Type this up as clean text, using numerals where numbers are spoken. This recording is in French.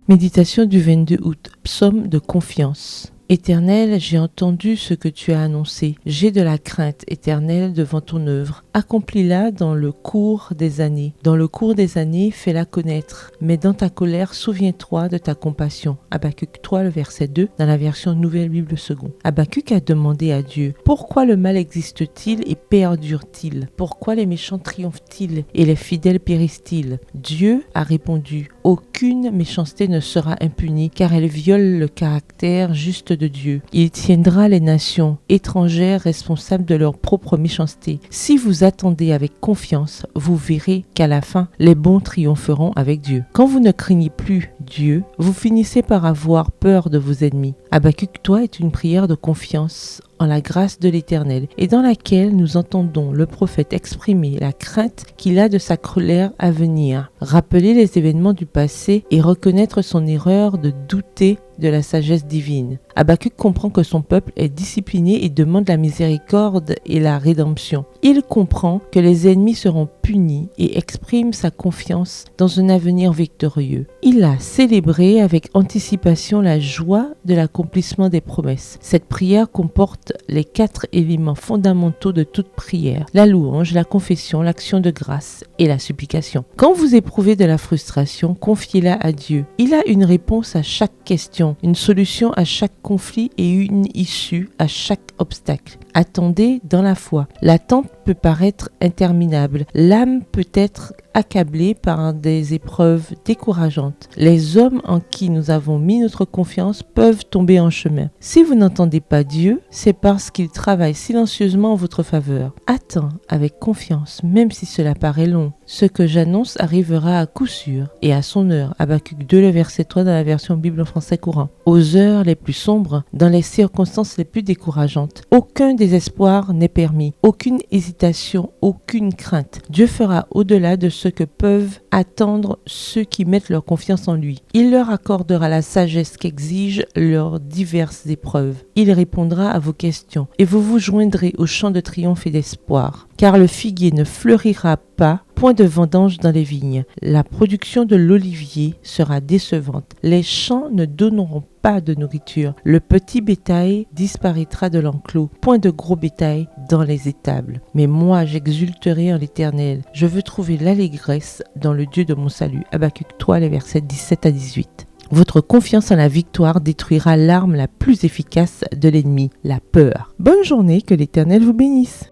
Méditation du 22 août, psaume de confiance. Éternel, j'ai entendu ce que tu as annoncé. J'ai de la crainte, Éternel, devant ton œuvre. Accomplis-la dans le cours des années. Dans le cours des années, fais-la connaître. Mais dans ta colère, souviens-toi de ta compassion. Habakkuk 3, le verset 2, dans la version Nouvelle Bible Seconde. Habakkuk a demandé à Dieu, pourquoi le mal existe-t-il et perdure-t-il? Pourquoi les méchants triomphent-ils et les fidèles périssent-ils? Dieu a répondu, aucune méchanceté ne sera impunie, car elle viole le caractère juste de Dieu. Il tiendra les nations étrangères responsables de leur propre méchanceté. Si vous attendez avec confiance, vous verrez qu'à la fin, les bons triompheront avec Dieu. Quand vous ne craignez plus Dieu, vous finissez par avoir peur de vos ennemis. Habakkuk 3 est une prière de confiance en la grâce de l'Éternel et dans laquelle nous entendons le prophète exprimer la crainte qu'il a de sa colère à venir, rappeler les événements du passé et reconnaître son erreur de douter de la sagesse divine. Habakkuk comprend que son peuple est discipliné et demande la miséricorde et la rédemption. Il comprend que les ennemis seront punis et exprime sa confiance dans un avenir victorieux. Il a célébré avec anticipation la joie de l'accomplissement des promesses. Cette prière comporte les 4 éléments fondamentaux de toute prière: la louange, la confession, l'action de grâce et la supplication. Quand vous éprouvez de la frustration, confiez-la à Dieu. Il a une réponse à chaque question, une solution à chaque conflit et une issue à chaque obstacle. Attendez dans la foi. L'attente peut paraître interminable. L'âme peut être accablée par des épreuves décourageantes. Les hommes en qui nous avons mis notre confiance peuvent tomber en chemin. Si vous n'entendez pas Dieu, c'est parce qu'il travaille silencieusement en votre faveur. Attends avec confiance, même si cela paraît long. Ce que j'annonce arrivera à coup sûr et à son heure. Habakkuk 2, le verset 3 dans la version Bible en français courant. Aux heures les plus sombres, dans les circonstances les plus décourageantes, aucun désespoir n'est permis, aucune hésitation, aucune crainte. Dieu fera au-delà de ce que peuvent attendre ceux qui mettent leur confiance en lui. Il leur accordera la sagesse qu'exigent leurs diverses épreuves. Il répondra à vos questions et vous vous joindrez au chant de triomphe et d'espoir. Car le figuier ne fleurira pas, point de vendange dans les vignes. La production de l'olivier sera décevante. Les champs ne donneront pas de nourriture. Le petit bétail disparaîtra de l'enclos. Point de gros bétail dans les étables. Mais moi, j'exulterai en l'Éternel. Je veux trouver l'allégresse dans le Dieu de mon salut. Habakkuk 3, les versets 17 à 18. Votre confiance en la victoire détruira l'arme la plus efficace de l'ennemi, la peur. Bonne journée, que l'Éternel vous bénisse.